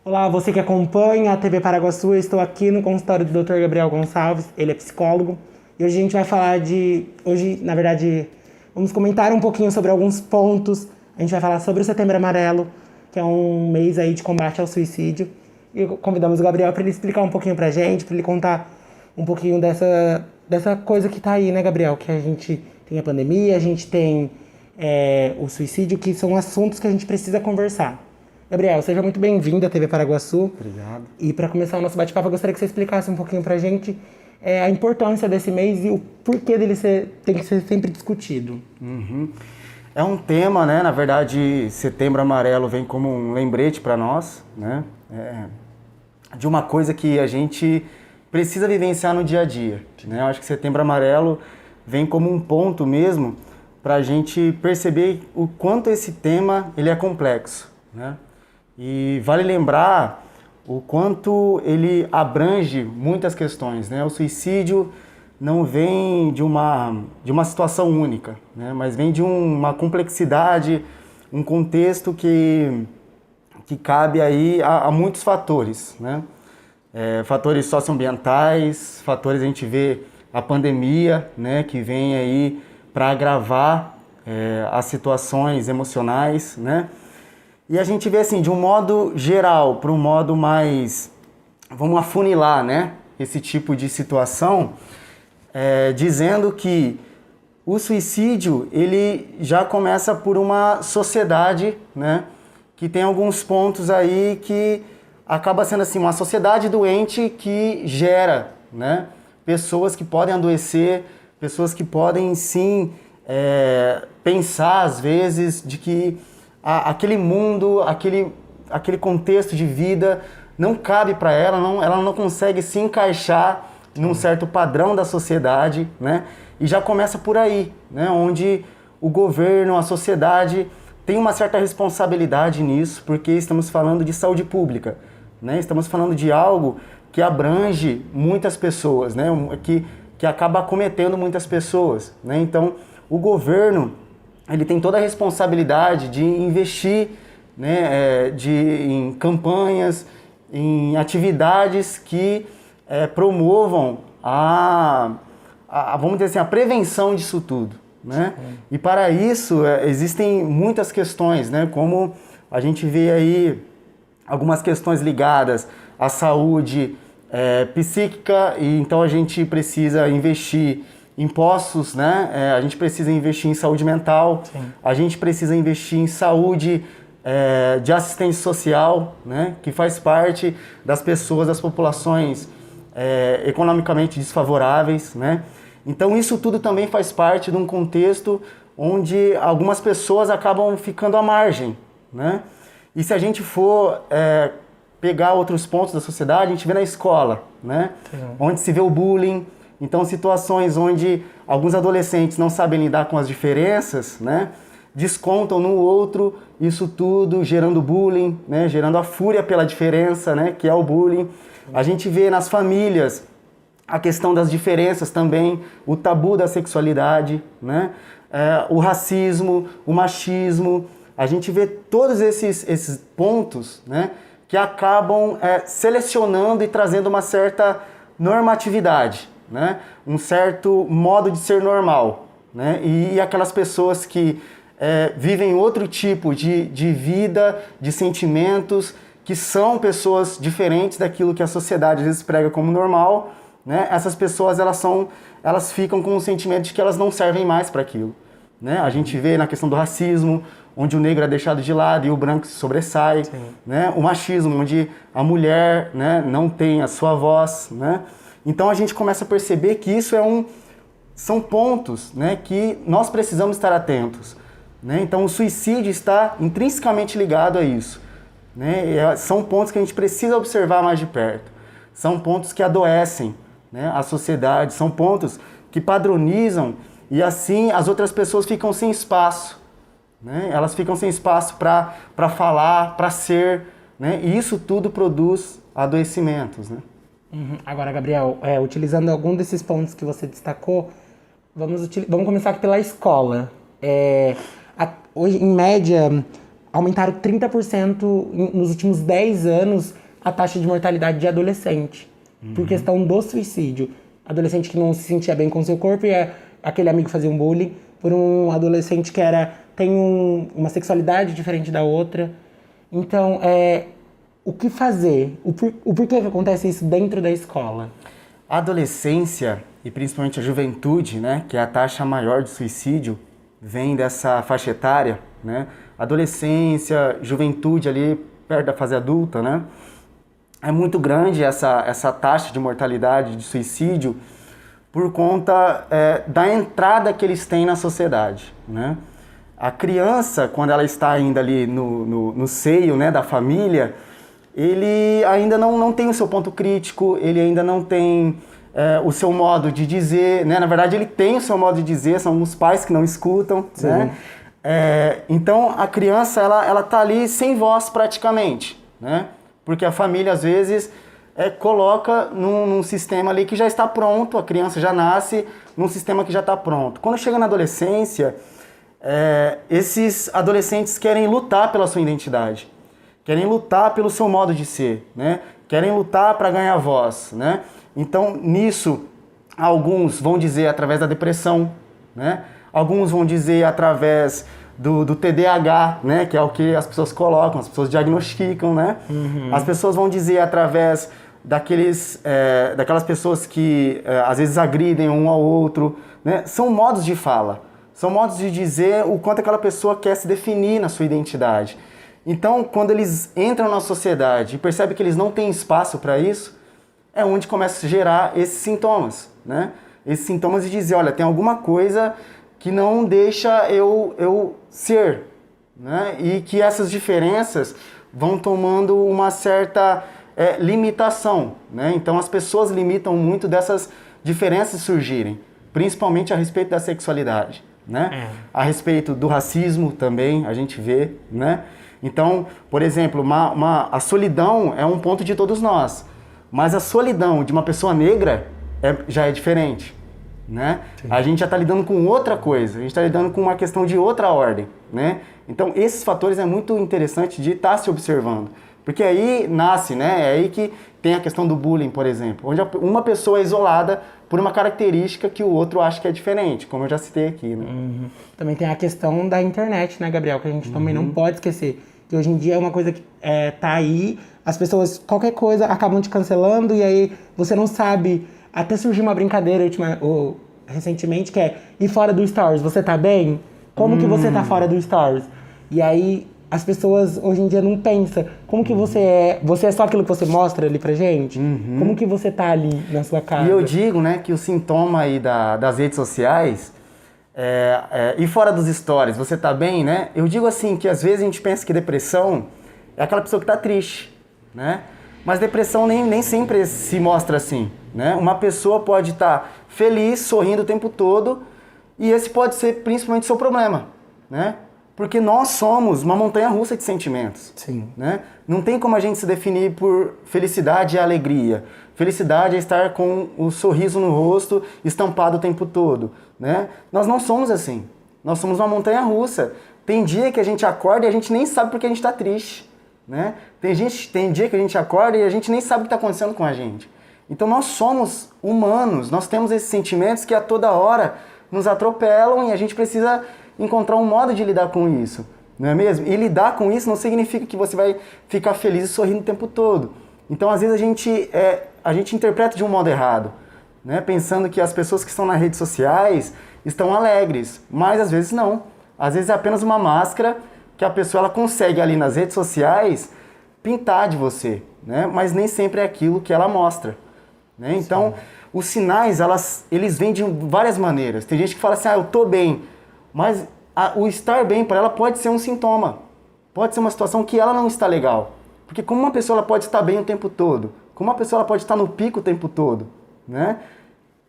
Olá, você que acompanha a TV Paraguaçu, eu estou aqui no consultório do Dr. Gabriel Gonçalves, ele é psicólogo, e hoje a gente vai falar hoje, na verdade, vamos comentar um pouquinho sobre alguns pontos. A gente vai falar sobre o Setembro Amarelo, que é um mês aí de combate ao suicídio, e convidamos o Gabriel para ele explicar um pouquinho pra gente, para ele contar um pouquinho dessa coisa que tá aí, né, Gabriel? Que a gente tem a pandemia, a gente tem o suicídio, que são assuntos que a gente precisa conversar. Gabriel, seja muito bem-vindo à TV Paraguaçu. Obrigado. E para começar o nosso bate-papo, eu gostaria que você explicasse um pouquinho pra gente a importância desse mês e o porquê dele tem que ser sempre discutido. É um tema, né? Na verdade, Setembro Amarelo vem como um lembrete para nós, né? De uma coisa que a gente precisa vivenciar no dia a dia, né? Eu acho que Setembro Amarelo vem como um ponto mesmo para a gente perceber o quanto esse tema ele é complexo, né? E vale lembrar o quanto ele abrange muitas questões, né? O suicídio não vem de uma situação única, né? Mas vem de uma complexidade, um contexto que cabe aí a muitos fatores, né? Fatores socioambientais, fatores a gente vê a pandemia, né? Que vem aí para agravar as situações emocionais, né? E a gente vê assim, de um modo geral, para um modo mais, vamos afunilar, né? Esse tipo de situação, dizendo que o suicídio, ele já começa por uma sociedade, né? Que tem alguns pontos aí que acaba sendo assim, uma sociedade doente que gera, né? Pessoas que podem adoecer, pessoas que podem sim pensar às vezes de que aquele mundo, aquele contexto de vida não cabe para ela, ela não consegue se encaixar num certo padrão da sociedade, né? E já começa por aí, né? Onde o governo, a sociedade tem uma certa responsabilidade nisso, porque estamos falando de saúde pública, né? Estamos falando de algo que abrange muitas pessoas, né? Que acaba acometendo muitas pessoas, né? Então, o governo ele tem toda a responsabilidade de investir, né, em campanhas, em atividades que promovam vamos dizer assim, a prevenção disso tudo, né? E para isso existem muitas questões, né? Como a gente vê aí algumas questões ligadas à saúde psíquica, e então a gente precisa investir em postos, né? A gente precisa investir em saúde mental. Sim. A gente precisa investir em saúde de assistência social, né? Que faz parte das pessoas, das populações economicamente desfavoráveis, né? Então isso tudo também faz parte de um contexto onde algumas pessoas acabam ficando à margem, né? E se a gente for pegar outros pontos da sociedade, a gente vê na escola, né? Onde se vê o bullying. Então, situações onde alguns adolescentes não sabem lidar com as diferenças, né? Descontam no outro, isso tudo gerando bullying, né? Gerando a fúria pela diferença, né? Que é o bullying. A gente vê nas famílias a questão das diferenças também, o tabu da sexualidade, né? O racismo, o machismo. A gente vê todos esses pontos, né? Que acabam selecionando e trazendo uma certa normatividade, né? Um certo modo de ser normal, né? E aquelas pessoas que vivem outro tipo de vida, de sentimentos, que são pessoas diferentes daquilo que a sociedade às vezes prega como normal, né? Essas pessoas elas ficam com o sentimento de que elas não servem mais para aquilo, né? A gente vê na questão do racismo, onde o negro é deixado de lado e o branco se sobressai, né? O machismo, onde a mulher, né, não tem a sua voz, né? Então a gente começa a perceber que isso são pontos, né, que nós precisamos estar atentos, né? Então o suicídio está intrinsecamente ligado a isso, né? São pontos que a gente precisa observar mais de perto. São pontos que adoecem, né, a sociedade, são pontos que padronizam e assim as outras pessoas ficam sem espaço, né? Elas ficam sem espaço para falar, para ser, né? E isso tudo produz adoecimentos, né? Agora, Gabriel, utilizando algum desses pontos que você destacou, vamos começar aqui pela escola. Hoje, em média, aumentaram 30% nos últimos 10 anos a taxa de mortalidade de adolescente. Por questão do suicídio. Adolescente que não se sentia bem com seu corpo e aquele amigo fazia um bullying. Por um adolescente que tem uma sexualidade diferente da outra. Então, o que fazer? O porquê que acontece isso dentro da escola? A adolescência, e principalmente a juventude, né, que é a taxa maior de suicídio, vem dessa faixa etária, né? Adolescência, juventude ali, perto da fase adulta, né? É muito grande essa taxa de mortalidade, de suicídio, por conta da entrada que eles têm na sociedade, né? A criança, quando ela está ainda ali no seio, né, da família, ele ainda não tem o seu ponto crítico, ele ainda não tem o seu modo de dizer, né? Na verdade, ele tem o seu modo de dizer, são os pais que não escutam, né? Então, a criança, ela tá ali sem voz praticamente, né? Porque a família, às vezes, coloca num sistema ali que já está pronto, a criança já nasce num sistema que já está pronto. Quando chega na adolescência, esses adolescentes querem lutar pela sua identidade, querem lutar pelo seu modo de ser, né? Querem lutar para ganhar voz, né? Então, nisso, alguns vão dizer através da depressão, né? Alguns vão dizer através do TDAH, né? Que é o que as pessoas colocam, as pessoas diagnosticam, né? As pessoas vão dizer através daquelas pessoas que às vezes agridem um ao outro, né? São modos de fala, são modos de dizer o quanto aquela pessoa quer se definir na sua identidade. Então, quando eles entram na sociedade e percebem que eles não têm espaço para isso, é onde começa a gerar esses sintomas, né? Esses sintomas de dizer, olha, tem alguma coisa que não deixa eu ser, né? E que essas diferenças vão tomando uma certa limitação, né? Então as pessoas limitam muito dessas diferenças surgirem, principalmente a respeito da sexualidade, né? A respeito do racismo também, a gente vê, né? Então, por exemplo, a solidão é um ponto de todos nós, mas a solidão de uma pessoa negra já é diferente, né? A gente já está lidando com outra coisa, a gente está lidando com uma questão de outra ordem, né? Então, esses fatores é muito interessante de estar se observando, porque aí nasce, né? É aí que tem a questão do bullying, por exemplo, onde uma pessoa é isolada por uma característica que o outro acha que é diferente, como eu já citei aqui, né? Também tem a questão da internet, né, Gabriel? Que a gente também não pode esquecer. Que hoje em dia é uma coisa que tá aí, as pessoas, qualquer coisa, acabam te cancelando e aí você não sabe. Até surgiu uma brincadeira recentemente que ir fora do Stories. Você tá bem? Como que você tá fora do Stories? E aí as pessoas hoje em dia não pensam. Como que você é? Você é só aquilo que você mostra ali pra gente? Como que você tá ali na sua casa? E eu digo, né, que o sintoma aí das redes sociais... e fora dos stories, você tá bem, né? Eu digo assim, que às vezes a gente pensa que depressão é aquela pessoa que tá triste, né? Mas depressão nem sempre se mostra assim, né? Uma pessoa pode estar feliz, sorrindo o tempo todo, e esse pode ser principalmente o seu problema, né? Porque nós somos uma montanha-russa de sentimentos. Sim. Né? Não tem como a gente se definir por felicidade e alegria. Felicidade é estar com o sorriso no rosto estampado o tempo todo, né? Nós não somos assim. Nós somos uma montanha-russa. Tem dia que a gente acorda e a gente nem sabe porque a gente está triste, né? Tem dia que a gente acorda e a gente nem sabe o que está acontecendo com a gente. Então nós somos humanos, nós temos esses sentimentos que a toda hora nos atropelam e a gente precisa encontrar um modo de lidar com isso, não é mesmo? E lidar com isso não significa que você vai ficar feliz e sorrindo o tempo todo. Então, às vezes, a gente interpreta de um modo errado, né? Pensando que as pessoas que estão nas redes sociais estão alegres, mas às vezes não. Às vezes é apenas uma máscara que a pessoa ela consegue ali nas redes sociais pintar de você, né? Mas nem sempre é aquilo que ela mostra, né? Então, os sinais, eles vêm de várias maneiras. Tem gente que fala assim, eu tô bem, mas o estar bem para ela pode ser um sintoma. Pode ser uma situação que ela não está legal. Porque como uma pessoa ela pode estar bem o tempo todo? Como uma pessoa ela pode estar no pico o tempo todo? Né?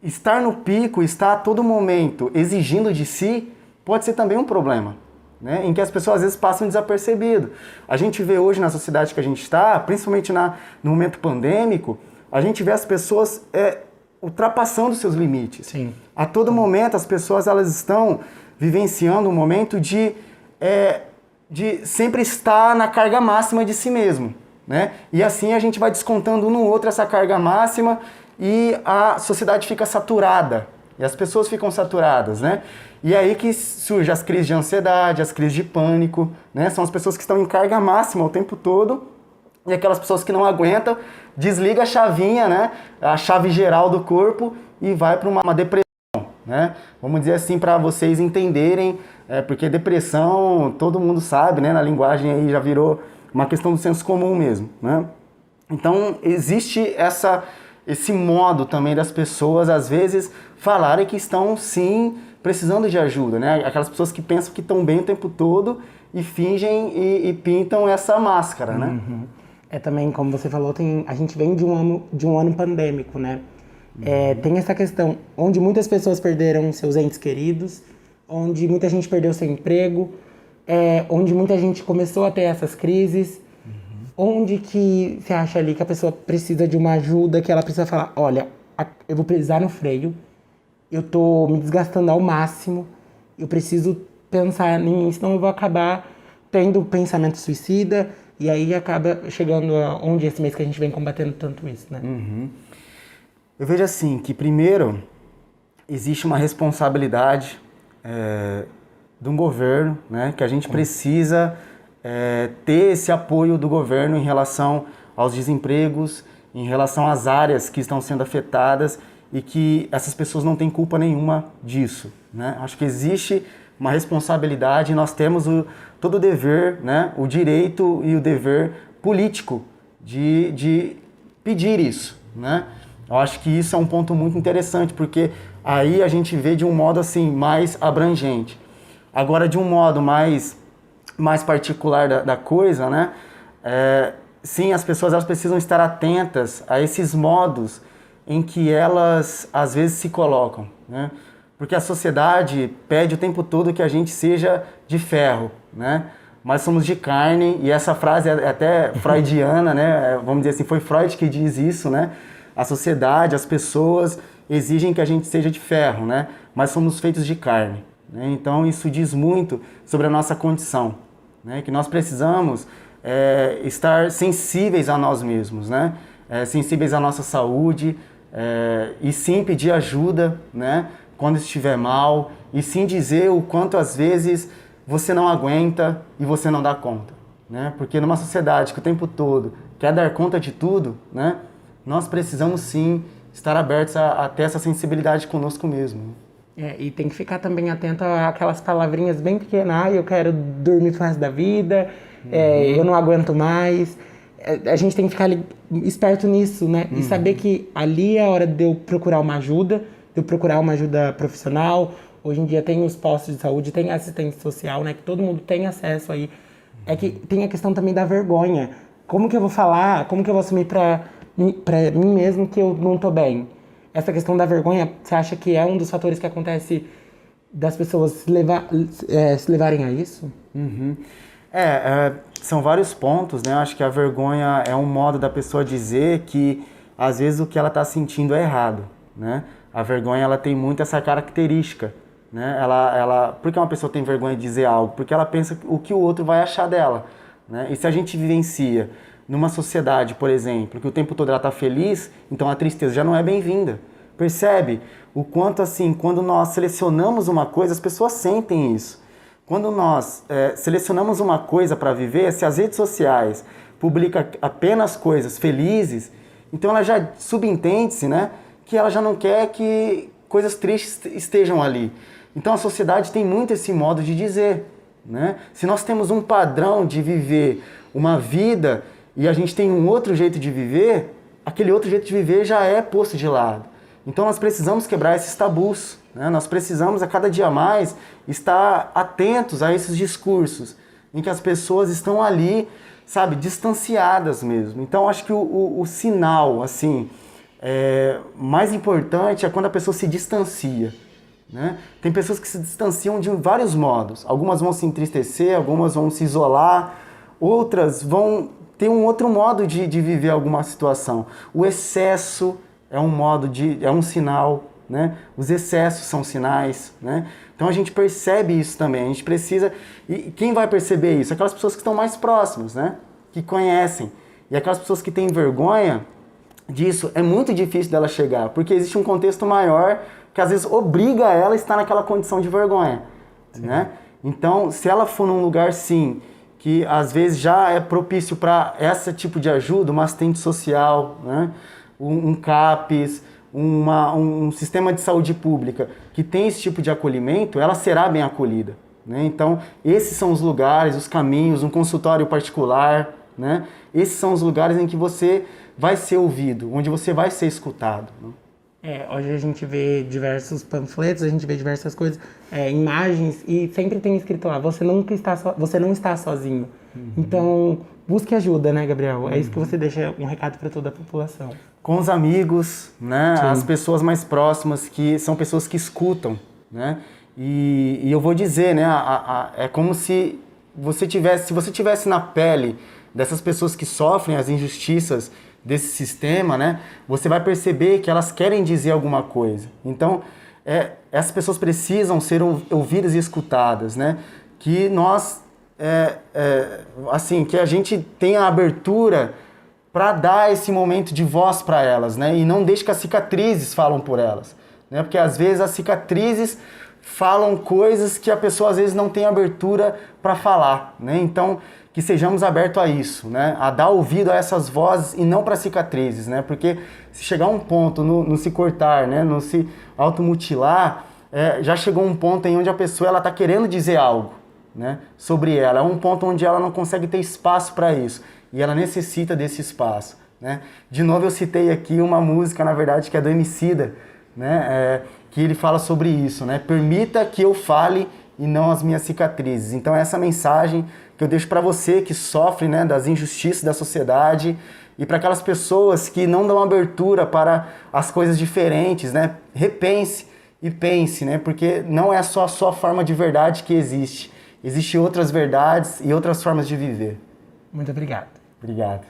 Estar no pico, estar a todo momento exigindo de si, pode ser também um problema. Né? Em que as pessoas às vezes passam desapercebido. A gente vê hoje na sociedade que a gente está, principalmente no momento pandêmico, a gente vê as pessoas ultrapassando seus limites. Sim. A todo momento as pessoas elas estão vivenciando um momento de de sempre estar na carga máxima de si mesmo, né? E assim a gente vai descontando um no outro essa carga máxima e a sociedade fica saturada, e as pessoas ficam saturadas, né? E aí que surgem as crises de ansiedade, as crises de pânico, né? São as pessoas que estão em carga máxima o tempo todo, e aquelas pessoas que não aguentam, desliga a chavinha, né? A chave geral do corpo e vai para uma depressão, né? Vamos dizer assim para vocês entenderem, porque depressão, todo mundo sabe, né? Na linguagem aí já virou uma questão do senso comum mesmo, né? Então existe esse modo também das pessoas às vezes falarem que estão sim precisando de ajuda, né? Aquelas pessoas que pensam que estão bem o tempo todo e fingem e pintam essa máscara, né? Uhum. Também, como você falou, a gente vem de um ano pandêmico, né? Tem essa questão onde muitas pessoas perderam seus entes queridos, onde muita gente perdeu seu emprego, onde muita gente começou a ter essas crises, onde que você acha ali que a pessoa precisa de uma ajuda, que ela precisa falar, olha, eu vou pisar no freio, eu tô me desgastando ao máximo, eu preciso pensar nisso, senão eu vou acabar tendo pensamento suicida, e aí acaba chegando onde esse mês que a gente vem combatendo tanto isso, né? Eu vejo assim, que primeiro existe uma responsabilidade de um governo, né, que a gente precisa ter esse apoio do governo em relação aos desempregos, em relação às áreas que estão sendo afetadas e que essas pessoas não têm culpa nenhuma disso, né? Acho que existe uma responsabilidade e nós temos todo o dever, né, o direito e o dever político de pedir isso, né? Eu acho que isso é um ponto muito interessante, porque aí a gente vê de um modo assim mais abrangente. Agora, de um modo mais particular da coisa, né? Sim, as pessoas elas precisam estar atentas a esses modos em que elas às vezes se colocam, né? Porque a sociedade pede o tempo todo que a gente seja de ferro, né? Mas somos de carne, e essa frase é até freudiana, né? Vamos dizer assim, foi Freud que diz isso, né? A sociedade, as pessoas exigem que a gente seja de ferro, né? Mas somos feitos de carne, né? Então isso diz muito sobre a nossa condição, né? Que nós precisamos estar sensíveis a nós mesmos, né? Sensíveis à nossa saúde, e sim pedir ajuda, né? Quando estiver mal, e sim dizer o quanto às vezes você não aguenta e você não dá conta, né? Porque numa sociedade que o tempo todo quer dar conta de tudo, né? Nós precisamos sim estar abertos a ter essa sensibilidade conosco mesmo. E tem que ficar também atento àquelas palavrinhas bem pequenas, eu quero dormir pro resto da vida, eu não aguento mais. A gente tem que ficar esperto nisso, né? E saber que ali é a hora de eu procurar uma ajuda, profissional. Hoje em dia tem os postos de saúde, tem assistência social, né? Que todo mundo tem acesso aí. É que tem a questão também da vergonha. Como que eu vou falar, como que eu vou assumir pra mim mesmo que eu não tô bem? Essa questão da vergonha, você acha que é um dos fatores que acontece das pessoas se levarem a isso? São vários pontos, né? Eu acho que a vergonha é um modo da pessoa dizer que às vezes o que ela está sentindo é errado, né? A vergonha ela tem muito essa característica, né? Por que uma pessoa tem vergonha de dizer algo? Porque ela pensa o que o outro vai achar dela, né? E se a gente vivencia numa sociedade, por exemplo, que o tempo todo ela está feliz, então a tristeza já não é bem-vinda. Percebe o quanto assim, quando nós selecionamos uma coisa, as pessoas sentem isso. Quando nós selecionamos uma coisa para viver, se as redes sociais publicam apenas coisas felizes, então ela já subentende-se, né, que ela já não quer que coisas tristes estejam ali. Então a sociedade tem muito esse modo de dizer, né? Se nós temos um padrão de viver uma vida e a gente tem um outro jeito de viver, aquele outro jeito de viver já é posto de lado. Então nós precisamos quebrar esses tabus, né? Nós precisamos a cada dia mais estar atentos a esses discursos em que as pessoas estão ali, sabe, distanciadas mesmo. Então acho que o sinal assim mais importante é quando a pessoa se distancia, né? Tem pessoas que se distanciam de vários modos. Algumas vão se entristecer, algumas vão se isolar, outras vão ter um outro modo de viver alguma situação. O excesso é um sinal, né? Os excessos são sinais, né? Então a gente percebe isso também, a gente precisa... E quem vai perceber isso? Aquelas pessoas que estão mais próximas, né? Que conhecem. E aquelas pessoas que têm vergonha disso, é muito difícil dela chegar, porque existe um contexto maior que às vezes obriga ela a estar naquela condição de vergonha, né? Então, se ela for num lugar, sim, que às vezes já é propício para esse tipo de ajuda, uma assistente social, né? Um CAPES, um sistema de saúde pública que tem esse tipo de acolhimento, ela será bem acolhida, né? Então, esses são os lugares, os caminhos, um consultório particular, né? Esses são os lugares em que você vai ser ouvido, onde você vai ser escutado, né? Hoje a gente vê diversos panfletos, a gente vê diversas coisas, imagens, e sempre tem escrito lá, você não está sozinho. Então, busque ajuda, né, Gabriel? É isso que você deixa um recado para toda a população. Com os amigos, né? Sim. As pessoas mais próximas, que são pessoas que escutam, né? E eu vou dizer, né? É como se você tivesse na pele dessas pessoas que sofrem as injustiças desse sistema, né? Você vai perceber que elas querem dizer alguma coisa. Então, essas pessoas precisam ser ouvidas e escutadas, né? Que nós, assim, que a gente tenha a abertura para dar esse momento de voz para elas, né? E não deixe que as cicatrizes falam por elas, né? Porque às vezes as cicatrizes falam coisas que a pessoa às vezes não tem abertura para falar, né? Então, que sejamos abertos a isso, né? A dar ouvido a essas vozes e não para cicatrizes, né? Porque se chegar um ponto no se cortar, né? No se automutilar, já chegou um ponto em onde a pessoa ela está querendo dizer algo, né? Sobre ela. É um ponto onde ela não consegue ter espaço para isso e ela necessita desse espaço, né? De novo eu citei aqui uma música, na verdade, que é do Emicida, né? Que ele fala sobre isso, né? Permita que eu fale e não as minhas cicatrizes. Então essa mensagem que eu deixo para você que sofre, né, das injustiças da sociedade e para aquelas pessoas que não dão abertura para as coisas diferentes, né? Repense e pense, né? Porque não é só a sua forma de verdade que existe. Existem outras verdades e outras formas de viver. Muito obrigado. Obrigado.